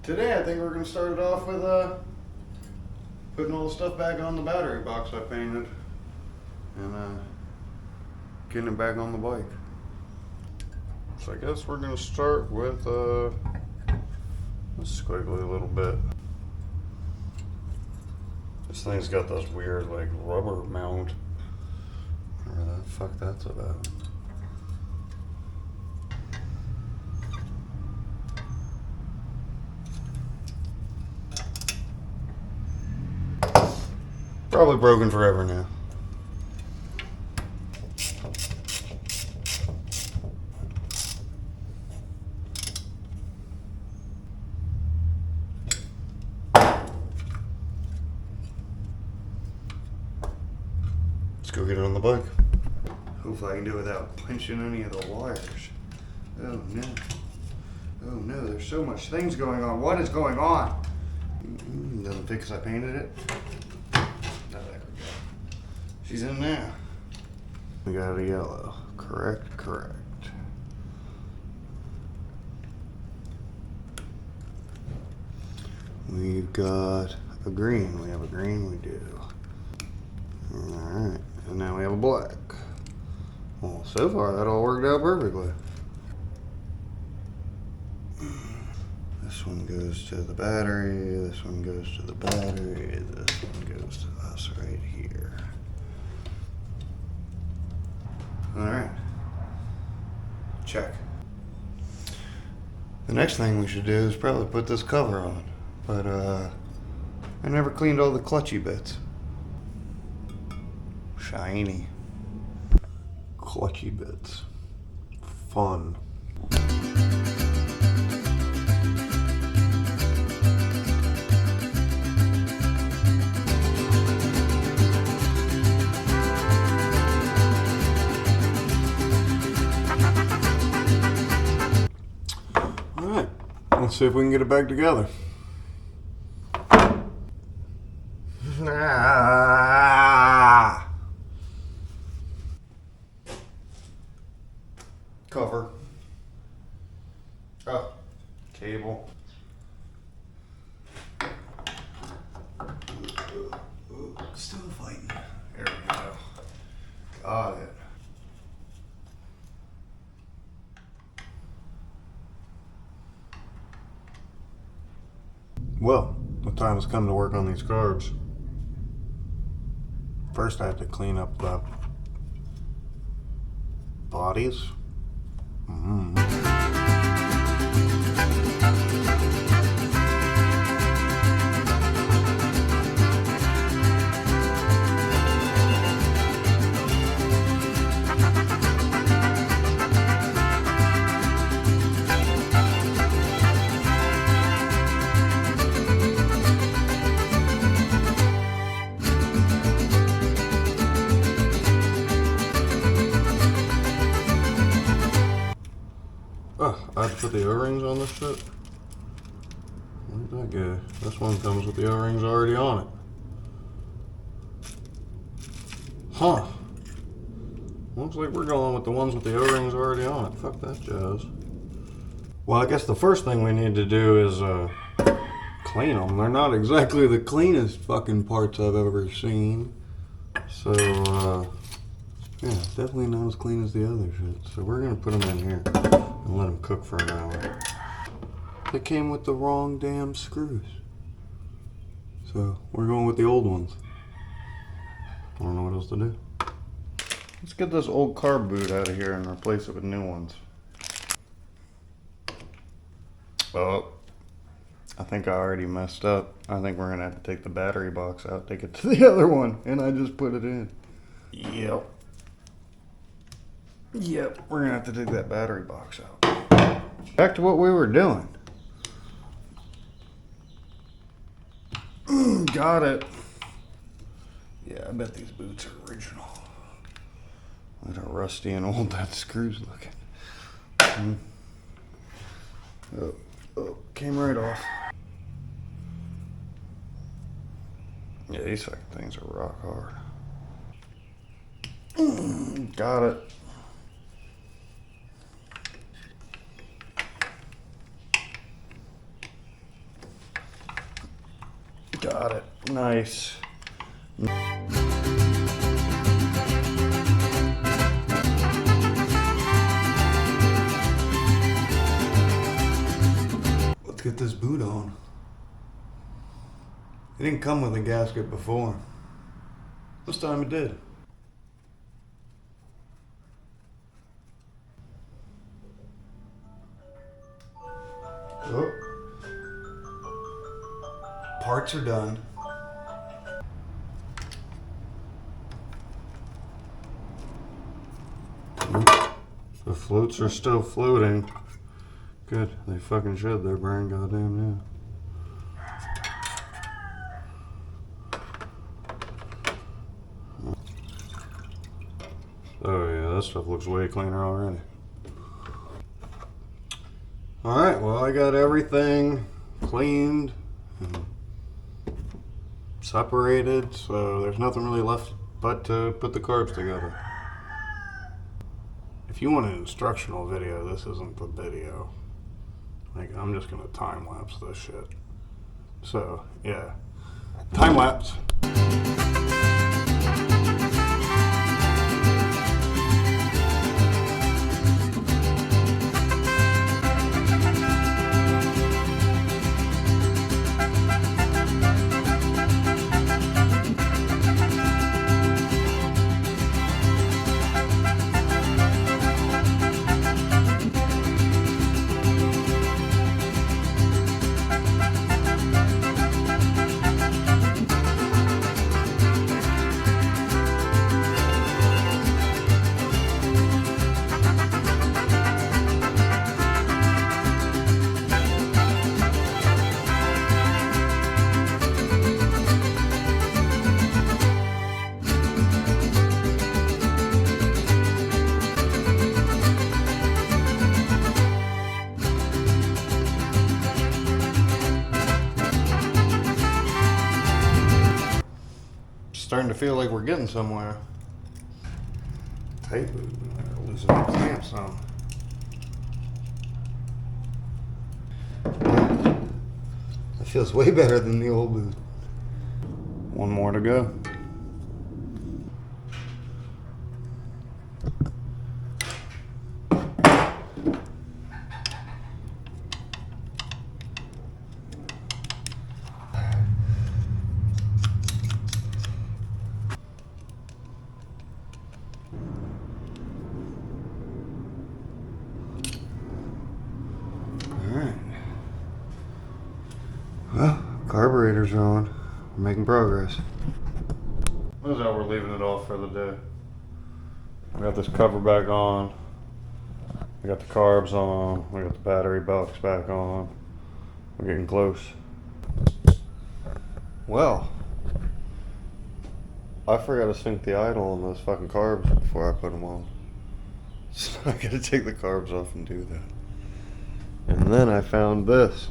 Today I think we're going to start it off with putting all the stuff back on the battery box I painted and getting it back on the bike. So I guess we're going to start with this squiggly little bit. This thing's got this weird like rubber mount. Whatever the fuck that's about. Probably broken forever now. Let's go get it on the bike. Hopefully I can do it without punching any of the wires. Oh no. Oh no, there's so much things going on. What is going on? Doesn't fit because I painted it. She's in there. We got a yellow. Correct. We've got a green. We have a green, we do. Alright, and now we have a black. Well, so far that all worked out perfectly. This one goes to the battery, this one goes to the battery, this one goes to us right here. Alright. Check. The next thing we should do is probably put this cover on. But I never cleaned all the clutchy bits. Shiny. Clutchy bits. Fun. Let's see if we can get it back together. Cover. Oh, cable. Still fighting. There we go. Got it. Well, the time has come to work on these carbs. First I have to clean up the bodies. I have to put the O-rings on this shit? Where'd that go? This one comes with the O-rings already on it. Huh. Looks like we're going with the ones with the O-rings already on it. Fuck that jazz. Well, I guess the first thing we need to do is clean them. They're not exactly the cleanest fucking parts I've ever seen. So, yeah, definitely not as clean as the other shit. So we're gonna put them in here and let them cook for an hour. They came with the wrong damn screws. So we're going with the old ones. I don't know what else to do. Let's get this old carb boot out of here and replace it with new ones. Oh, I think I already messed up. I think we're gonna have to take the battery box out, take it to the other one, and I just put it in. Yep, we're gonna have to take that battery box out. Back to what we were doing. Got it. Yeah, I bet these boots are original. Look how rusty and old that screw's looking. Oh, came right off. Yeah, these fucking things are rock hard. Got it. Got it. Nice. Let's get this boot on. It didn't come with a gasket before. This time it did. Oh. Parts are done. The floats are still floating. Good. They fucking should. They're brand goddamn new. Oh yeah, that stuff looks way cleaner already. Alright, well I got everything cleaned and separated, so there's nothing really left but to put the carbs together. If you want an instructional video, this isn't the video. Like, I'm just gonna time lapse this shit. So, yeah. Time lapse. Starting to feel like we're getting somewhere. Tight, losing the clamps some. That feels way better than the old boot. One more to go. Well, carburetors are on. We're making progress. That's how we're leaving it off for the day. We got this cover back on. We got the carbs on. We got the battery box back on. We're getting close. Well, I forgot to sync the idle on those fucking carbs before I put them on. So I gotta take the carbs off and do that. And then I found this.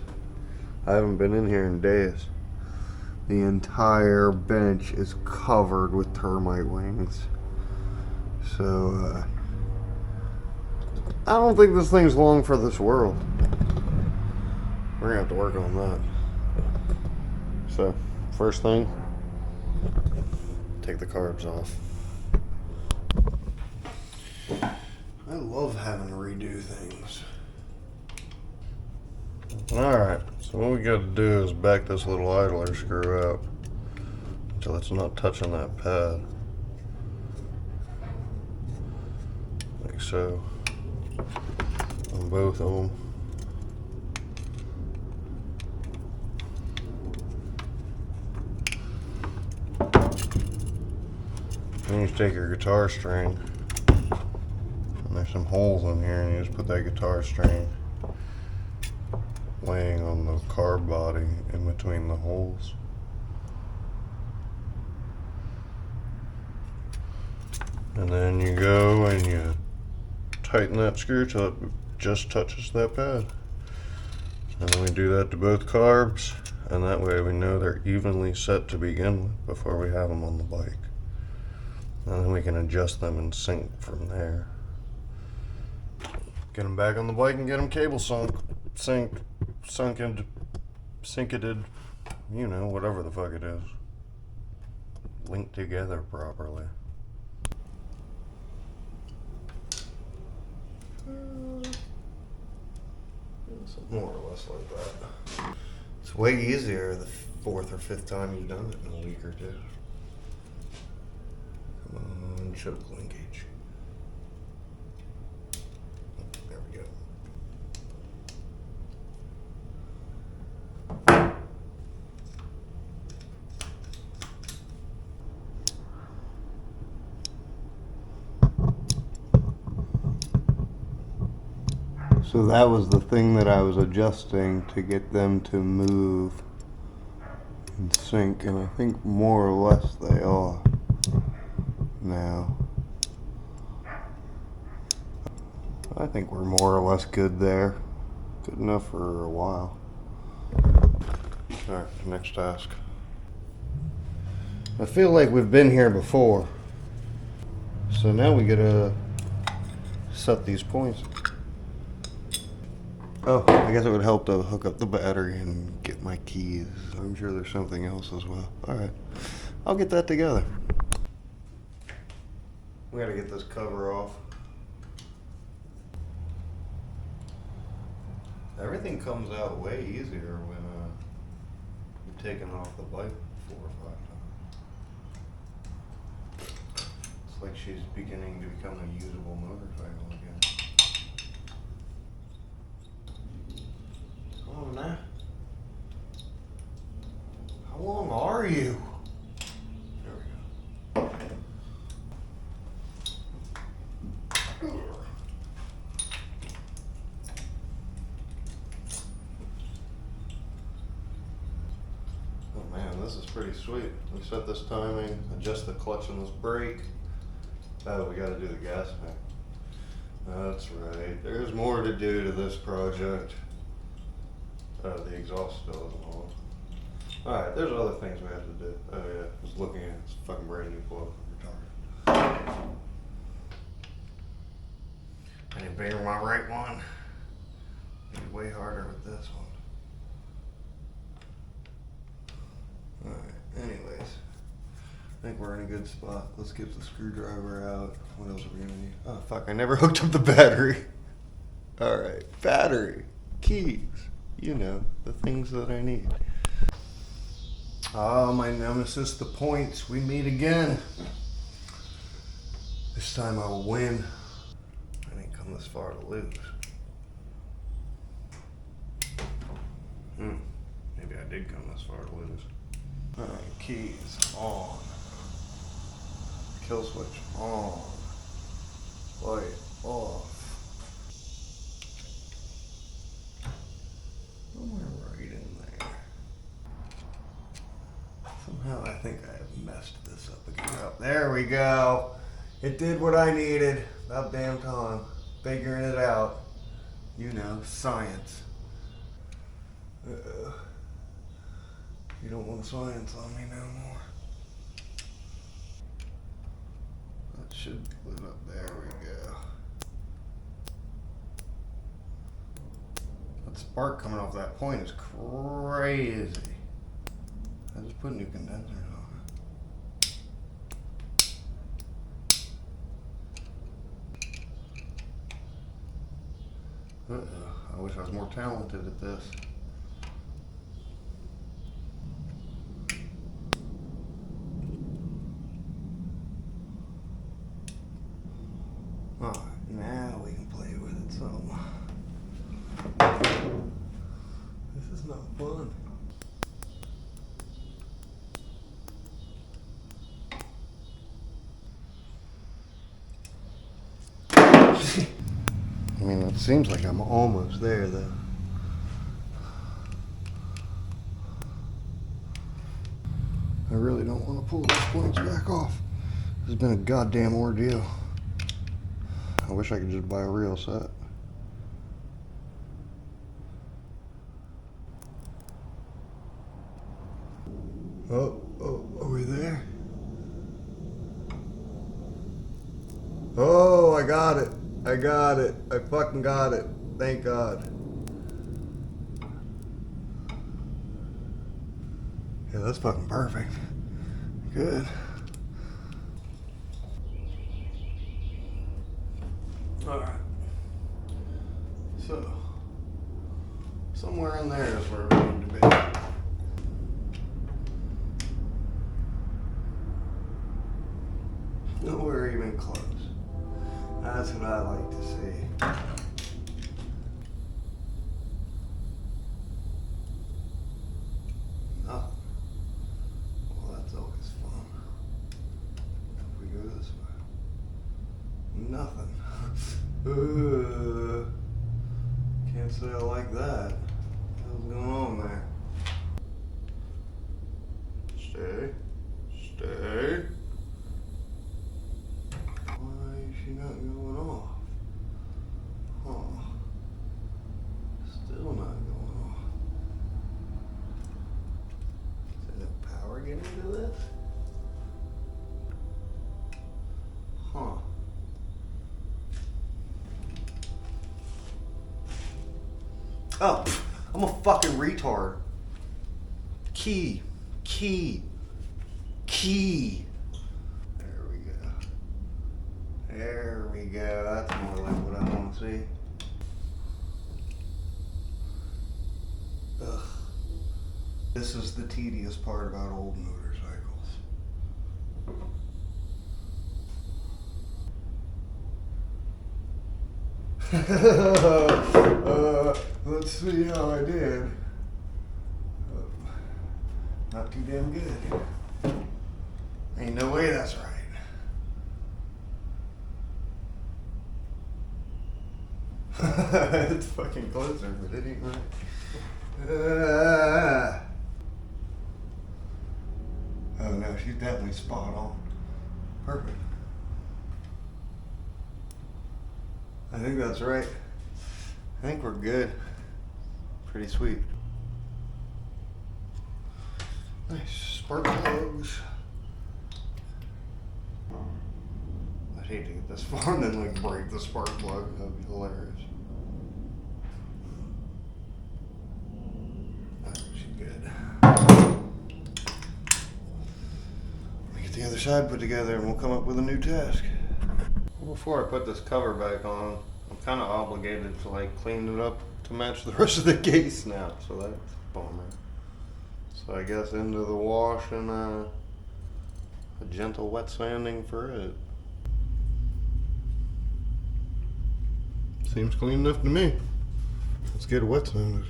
I haven't been in here in days. The entire bench is covered with termite wings. So, I don't think this thing's long for this world. We're gonna have to work on that. So, first thing, take the carbs off. I love having to redo things. Alright, so what we got to do is back this little idler screw out until it's not touching that pad. Like so. On both of them. Then you take your guitar string, and there's some holes in here, and you just put that guitar string laying on the carb body in between the holes. And then you go and you tighten that screw till it just touches that pad. And then we do that to both carbs, and that way we know they're evenly set to begin with before we have them on the bike. And then we can adjust them and sync from there. Get them back on the bike and get them cable sunketed, you know, whatever the fuck it is, linked together properly. More or less like that. It's way easier the fourth or fifth time you've done it in a week or two. Come on, choke linkage. There we go. So that was the thing that I was adjusting to get them to move and sync, and I think more or less they are now. I think we're more or less good there. Good enough for a while. Alright, next task. I feel like we've been here before. So now we gotta set these points. Oh, I guess it would help to hook up the battery and get my keys. I'm sure there's something else as well. Alright, I'll get that together. We gotta get this cover off. Everything comes out way easier when you're taking off the bike 4 or 5 times. It's like she's beginning to become a usable motorcycle again. Oh, now. How long are you? There we go. Oh man, this is pretty sweet. We set this timing, adjust the clutch on this brake. Oh, we gotta do the gas pack. That's right. There's more to do to this project. The exhaust still isn't on. Alright, there's other things we have to do. Oh yeah, I was looking at it. It's a fucking brand new quote. I didn't bang my right one. Maybe way harder with this one. Alright, anyways. I think we're in a good spot. Let's get the screwdriver out. What else are we gonna need? Oh fuck, I never hooked up the battery. Alright, battery, keys. You know, the things that I need. Ah, my nemesis, the points. We meet again. This time I will win. I didn't come this far to lose. Maybe I did come this far to lose. Alright, keys on. Kill switch on. Light off. Somewhere right in there. Somehow I think I have messed this up again. Oh, there we go. It did what I needed. About damn time. Figuring it out. You know, science. You don't want science on me no more. That should live up. There we go. That spark coming off that point is crazy. I just put new condensers on it. I wish I was more talented at this. Alright, now we can play with it some. This is not fun. I mean, it seems like I'm almost there, though. I really don't want to pull these points back off. This has been a goddamn ordeal. I wish I could just buy a real set. Oh, are we there? Oh, I got it. I got it. I fucking got it. Thank God. Yeah, that's fucking perfect. Good. Alright. So, somewhere in there is where we need to be. Nowhere even close. That's what I like to see. Nothing. Well, that's always fun. If we go this way. Nothing. Can't say I like that. What's going on there? Stay. Stay. Why is she not going off? Huh. Still not going off. Is there no power getting into this? Huh. Oh, I'm a fucking retard. Key. There we go. There we go. That's more like what I want to see. Ugh. This is the tedious part about old motorcycles. Let's see how I did. Not too damn good. Ain't no way that's right. It's fucking closer, but it ain't right. Oh no, she's definitely spot on. Perfect. I think that's right. I think we're good. Pretty sweet. Nice spark plugs. I'd hate to get this far and then like break the spark plug. That'd be hilarious. Alright, she's good. Let me get the other side put together and we'll come up with a new task. Before I put this cover back on, I'm kind of obligated to like clean it up to match the rest of the case now, so that's a bummer. So I guess into the wash and a gentle wet sanding for it. Seems clean enough to me. Let's get a wet sander.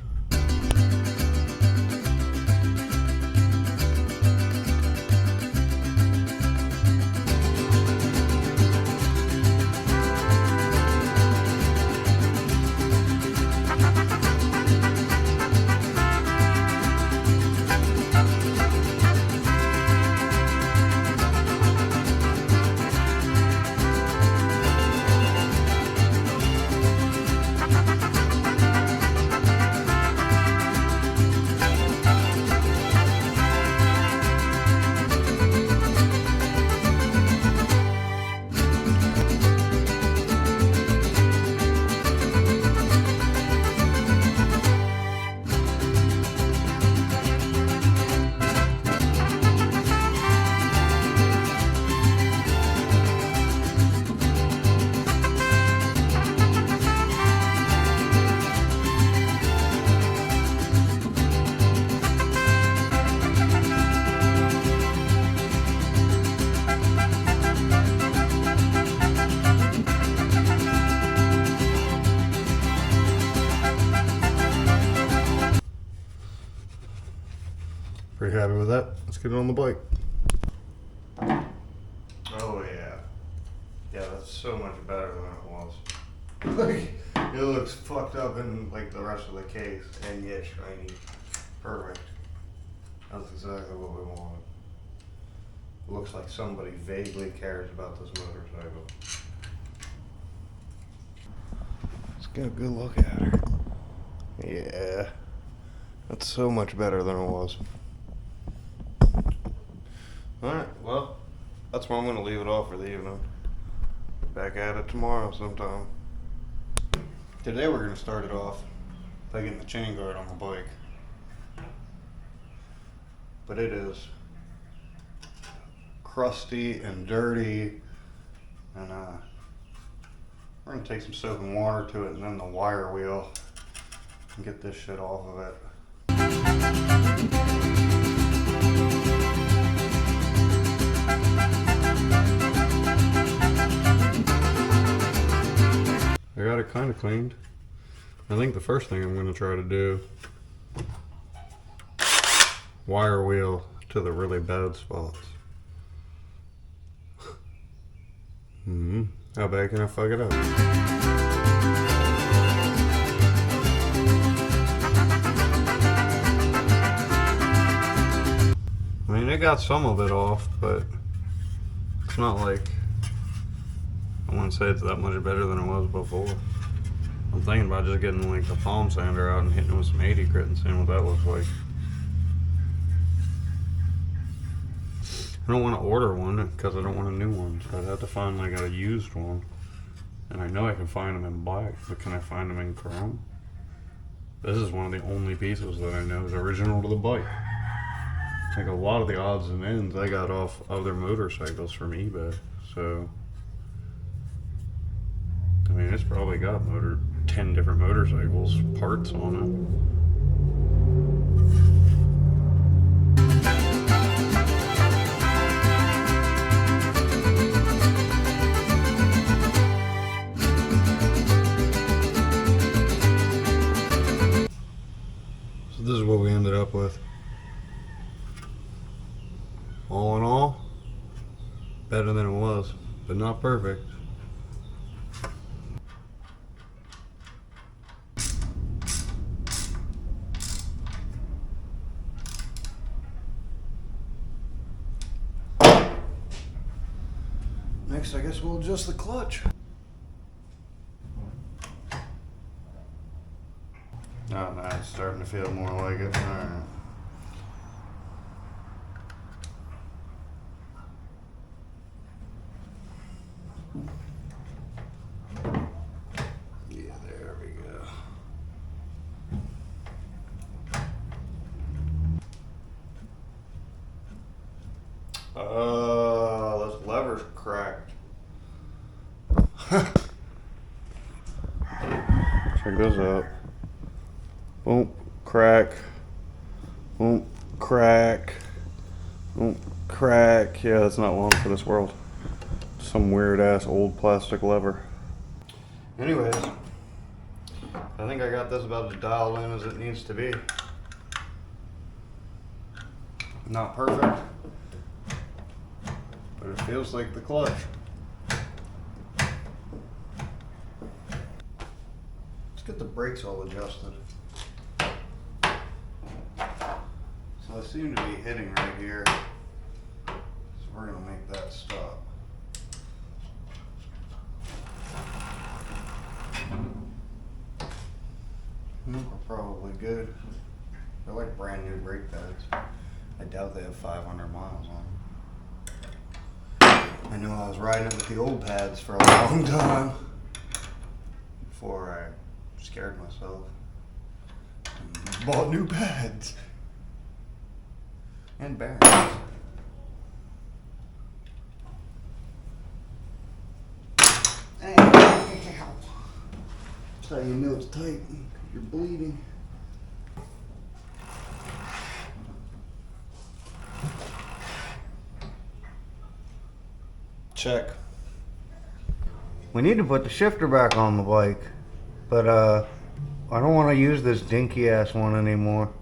Pretty happy with that. Let's get it on the bike. Oh yeah. Yeah, that's so much better than it was. Like, it looks fucked up in like the rest of the case and yet shiny. Perfect. That's exactly what we wanted. Looks like somebody vaguely cares about this motorcycle. Let's get a good look at her. Yeah. That's so much better than it was. Alright, well, that's where I'm going to leave it off for the evening. Back at it tomorrow sometime. Today we're going to start it off by getting the chain guard on the bike. but it is crusty and dirty, and we're gonna take some soap and water to it and then the wire wheel and get this shit off of it. I got it kind of cleaned. I think the first thing I'm gonna try to do, wire wheel to the really bad spots. How bad can I fuck it up? I mean, it got some of it off, but it's not like, I wouldn't say it's that much better than it was before. I'm thinking about just getting like the palm sander out and hitting it with some 80 grit and seeing what that looks like. I don't want to order one because I don't want a new one, so I'd have to find like a used one. And I know I can find them in black, but can I find them in chrome? This is one of the only pieces that I know is original to the bike. Like a lot of the odds and ends I got off other motorcycles from eBay, so I mean it's probably got 10 different motorcycles parts on it. This is what we ended up with. All in all, better than it was, but not perfect. Next, I guess we'll adjust the clutch. Oh, no, it's starting to feel more like it. All right. Yeah, there we go. This lever's cracked. Check this out. Boom, crack. Boom, crack. Boom, crack. Yeah, that's not one for this world. Some weird ass old plastic lever. Anyways, I think I got this about as dialed in as it needs to be. Not perfect, but it feels like the clutch. Let's get the brakes all adjusted. So I seem to be hitting right here, so we're going to make that stop. I think we're probably good. They're like brand new brake pads. I doubt they have 500 miles on them. I know I was riding it with the old pads for a long time before I scared myself and bought new pads. And bearings. That's how you know it's tight. You're bleeding. Check. We need to put the shifter back on the bike, but I don't want to use this dinky ass one anymore.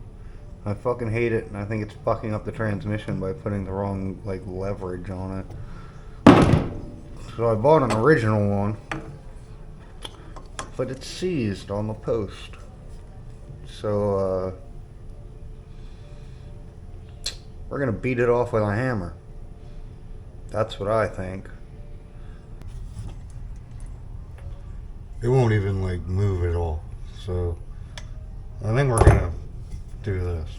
I fucking hate it, and I think it's fucking up the transmission by putting the wrong like leverage on it. So I bought an original one, but it's seized on the post. So we're gonna beat it off with a hammer. That's what I think. It won't even like move at all. So I think we're gonna do this.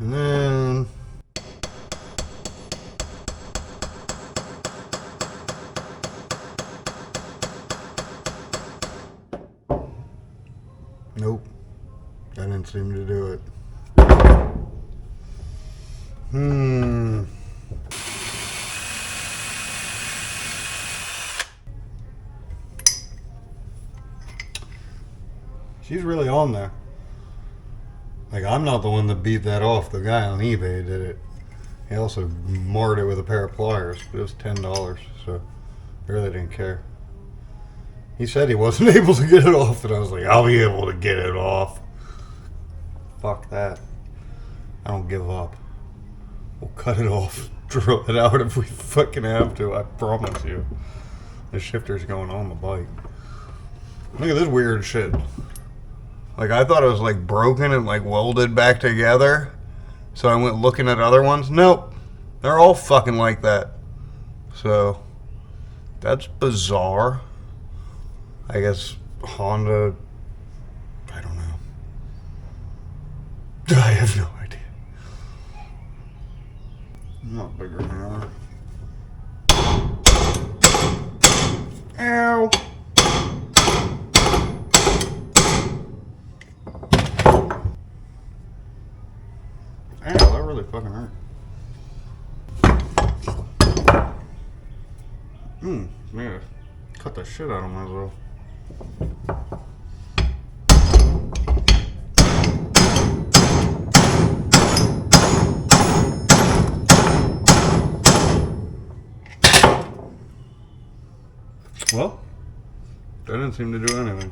And then nope. That didn't seem to do it. She's really on there. Like, I'm not the one that beat that off. The guy on eBay did it. He also marred it with a pair of pliers. But it was $10, so I really didn't care. He said he wasn't able to get it off, and I was like, I'll be able to get it off. Fuck that. I don't give up. We'll cut it off, drill it out if we fucking have to, I promise you. The shifter's going on the bike. Look at this weird shit. Like, I thought it was like broken and like welded back together. So I went looking at other ones. Nope. They're all fucking like that. So, that's bizarre. I guess Honda, I don't know. I have no idea. Not bigger hammer. Ow! Ow, that really fucking hurt. Man, cut the shit out of myself. Well, that didn't seem to do anything.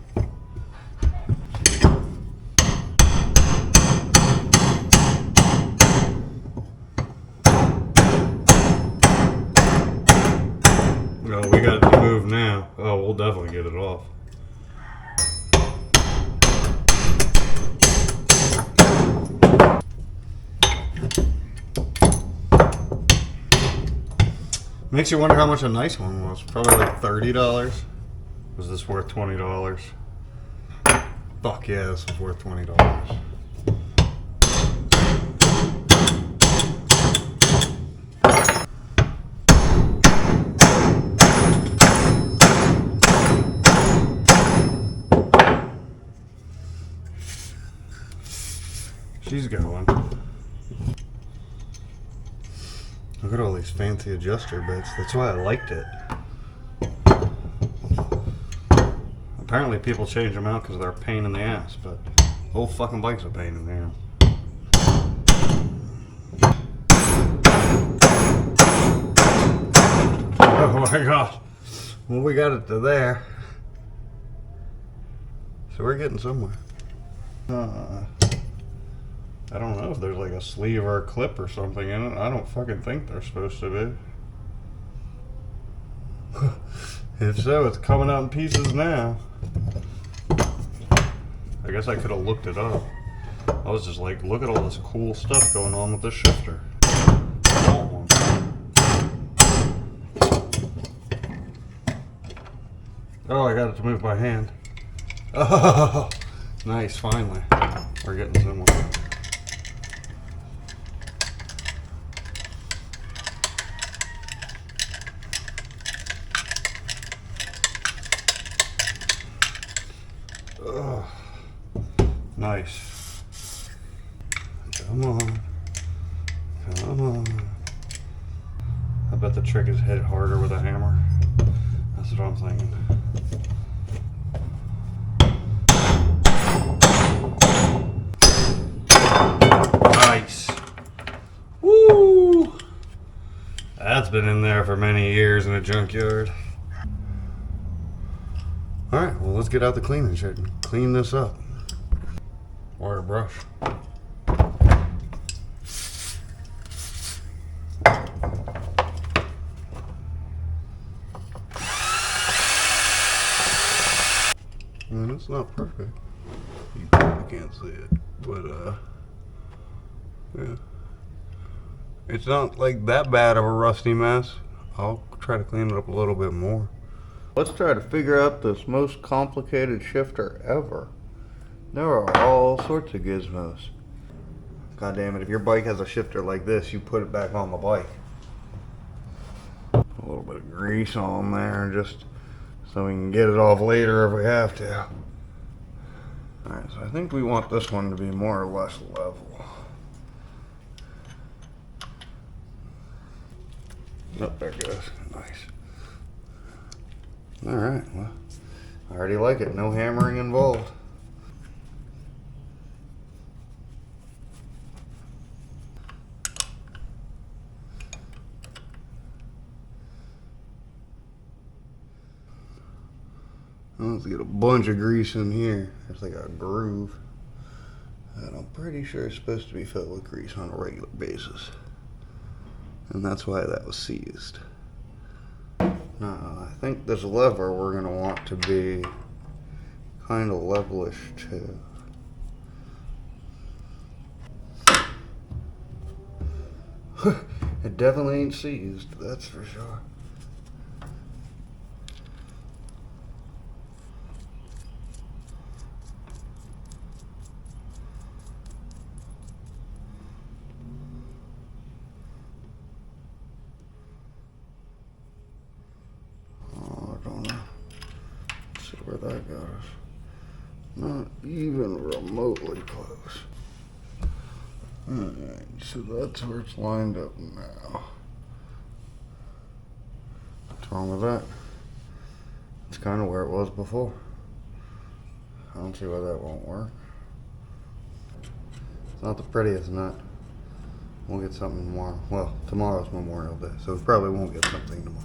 No, we got to move now. Oh, we'll definitely get it off. Makes you wonder how much a nice one was. Probably like $30. Was this worth $20? Fuck yeah, this was worth $20. She's going. Look at all these fancy adjuster bits. That's why I liked it. Apparently people change them out because they're a pain in the ass, but the whole fucking bike's a pain in the ass. Oh my god. Well, we got it to there. So we're getting somewhere. I don't know if there's like a sleeve or a clip or something in it. I don't fucking think they're supposed to be. If so, it's coming out in pieces now. I guess I could have looked it up. I was just like, look at all this cool stuff going on with this shifter. Oh, I got it to move by hand. Oh, nice, finally. We're getting somewhere. Oh, nice. Come on. Come on. I bet the trick is hit harder with a hammer. That's what I'm thinking. Nice. Woo! That's been in there for many years in a junkyard. Alright, well, let's get out the cleaning shit and clean this up. Wire brush. I mean, it's not perfect. You probably can't see it, but yeah. It's not like that bad of a rusty mess. I'll try to clean it up a little bit more. Let's try to figure out this most complicated shifter ever. There are all sorts of gizmos. God damn it, if your bike has a shifter like this, you put it back on the bike. A little bit of grease on there just so we can get it off later if we have to. Alright, so I think we want this one to be more or less level. Oh, there it goes. Nice. Alright, well, I already like it. No hammering involved. Let's get a bunch of grease in here. There's like a groove that I'm pretty sure is supposed to be filled with grease on a regular basis. And that's why that was seized. Now, I think this lever we're going to want to be kind of levelish too. It definitely ain't seized, that's for sure. Where that got us. Not even remotely close. Alright, so that's where it's lined up now. What's wrong with that? It's kind of where it was before. I don't see why that won't work. It's not the prettiest nut. We'll get something tomorrow. Well, tomorrow's Memorial Day, so we probably won't get something tomorrow.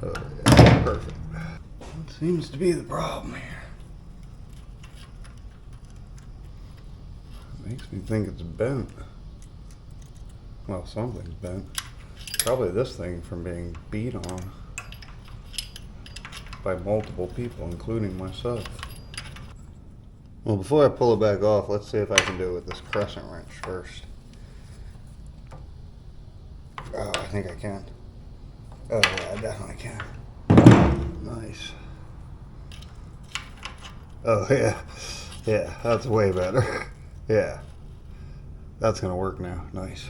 Oh, yeah, perfect. What seems to be the problem here? It makes me think it's bent. Well, something's bent. Probably this thing from being beat on by multiple people, including myself. Well, before I pull it back off, let's see if I can do it with this crescent wrench first. Oh, I think I can. Oh yeah, I definitely can. Nice. Oh yeah. Yeah, that's way better. Yeah. That's gonna work now. Nice.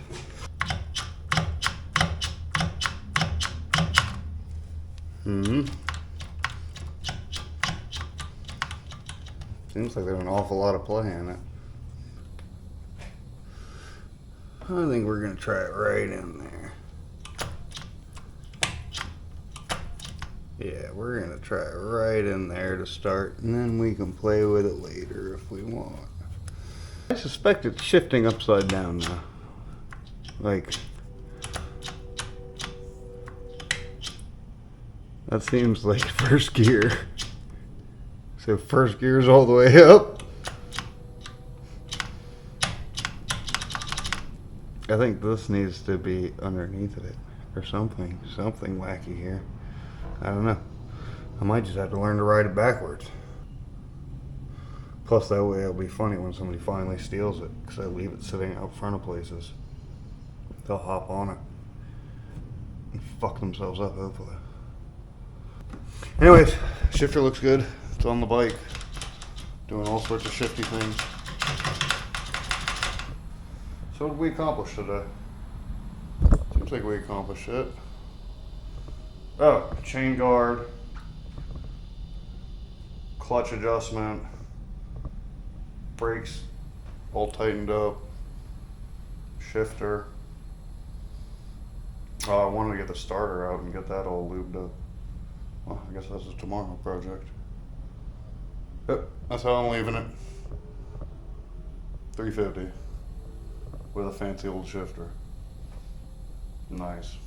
Seems like there's an awful lot of play in it. I think we're gonna try it right in there. Yeah, we're gonna try it right in there to start, and then we can play with it later if we want. I suspect it's shifting upside down now. Like, that seems like first gear. So first gear's all the way up. I think this needs to be underneath of it or something wacky here. I don't know. I might just have to learn to ride it backwards. Plus that way it'll be funny when somebody finally steals it, because I leave it sitting out front of places. They'll hop on it and fuck themselves up, hopefully. Anyways, shifter looks good. It's on the bike, doing all sorts of shifty things. So what did we accomplish today? Seems like we accomplished it. Oh, chain guard, clutch adjustment, brakes all tightened up, shifter. Oh, I wanted to get the starter out and get that all lubed up. Well, I guess that's a tomorrow project. Yep, that's how I'm leaving it. $350 with a fancy old shifter. Nice.